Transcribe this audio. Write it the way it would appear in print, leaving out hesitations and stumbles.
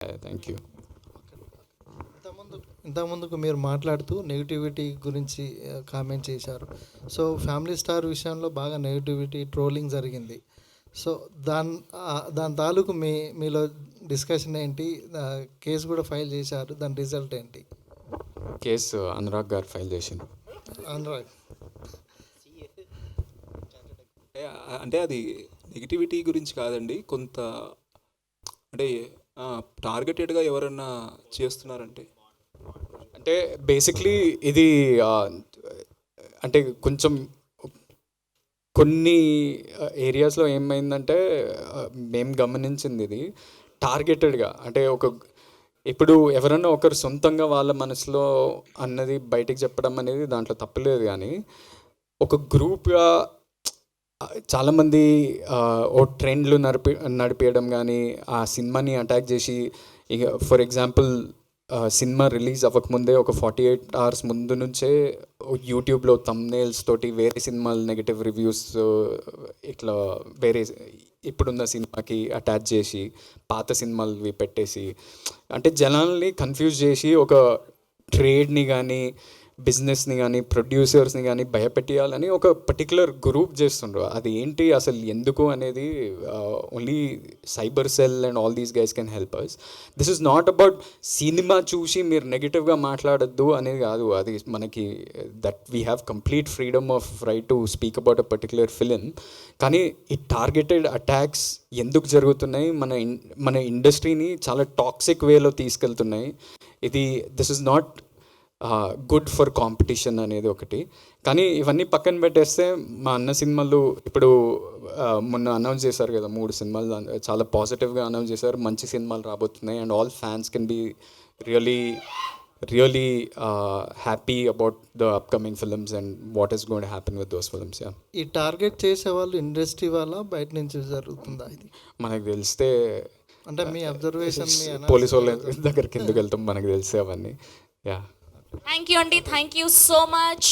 Thank you. ఇంతకుముందుకు మీరు మాట్లాడుతూ negativity గురించి కామెంట్ చేశారు. సో ఫ్యామిలీ స్టార్ విషయంలో బాగా నెగిటివిటీ ట్రోలింగ్ జరిగింది. సో దాని తాలూకు మీలో డిస్కషన్ ఏంటి? కేసు కూడా ఫైల్ చేశారు, దాని రిజల్ట్ ఏంటి? కేసు అనురాగ్ గారు ఫైల్ చేసింది. అనురాగ్ అంటే అది నెగిటివిటీ గురించి కాదండి, కొంత అంటే టార్గెటెడ్గా ఎవరన్నా చేస్తున్నారంటే అంటే బేసిక్లీ ఇది అంటే కొంచెం కొన్ని ఏరియాస్లో ఏమైందంటే మేము గమనించింది ఇది టార్గెటెడ్గా. అంటే ఇప్పుడు ఎవరన్నా ఒకరు సొంతంగా వాళ్ళ మనసులో అన్నది బయటికి చెప్పడం అనేది దాంట్లో తప్పలేదు, కానీ ఒక గ్రూప్గా చాలామంది ఓ ట్రెండ్లు నడిపేయడం, కానీ ఆ సినిమాని అటాక్ చేసి, ఇక ఫర్ ఎగ్జాంపుల్ సినిమా రిలీజ్ అవ్వకముందే ఒక 48 hours ముందు నుంచే యూట్యూబ్లో థంబ్నెయిల్స్ తోటి వేరే సినిమాలు నెగటివ్ రివ్యూస్ ఇట్లా వేరే ఇప్పుడున్న సినిమాకి అటాచ్ చేసి పాత సినిమాలు పెట్టేసి, అంటే జనాల్ని కన్ఫ్యూజ్ చేసి ఒక ట్రేడ్ని కానీ బిజినెస్ని కానీ ప్రొడ్యూసర్స్ని కానీ భయపెట్టియాలని ఒక పర్టికులర్ గ్రూప్ చేస్తుండ్రు. అది ఏంటి అసలు ఎందుకు అనేది only cyber cell and all these guys can help us. This is not about cinema చూసి మీరు నెగిటివ్గా మాట్లాడద్దు అనేది కాదు. అది మనకి that we have complete freedom of right to speak about a particular film. కానీ ఈ టార్గెటెడ్ అటాక్స్ ఎందుకు జరుగుతున్నాయి, మన ఇండస్ట్రీని చాలా టాక్సిక్ వేలో తీసుకెళ్తున్నాయి. This is not good for competition అనేది ఒకటి. కానీ ఇవన్నీ పక్కన పెట్టేస్తే మా అన్న సినిమాలు ఇప్పుడు మొన్న అనౌన్స్ చేశారు కదా, 3 సినిమాలు చాలా పాజిటివ్గా అనౌన్స్ చేశారు. మంచి సినిమాలు రాబోతున్నాయి and all fans can be really happy about the upcoming films and what is going to happen with those films. ఈ టార్గెట్ చేసే వాళ్ళు ఇండస్ట్రీ వాళ్ళ బయట నుంచి జరుగుతుందా ఇది? మనకు తెలిస్తే అంటే మీ అబ్జర్వేషన్, పోలీసు వాళ్ళ దగ్గరికి ఎందుకు వెళ్తాం, మనకు తెలిసే అవన్నీ. యా, థ్యాంక్ యూ అండి, థ్యాంక్ యూ సో మచ్.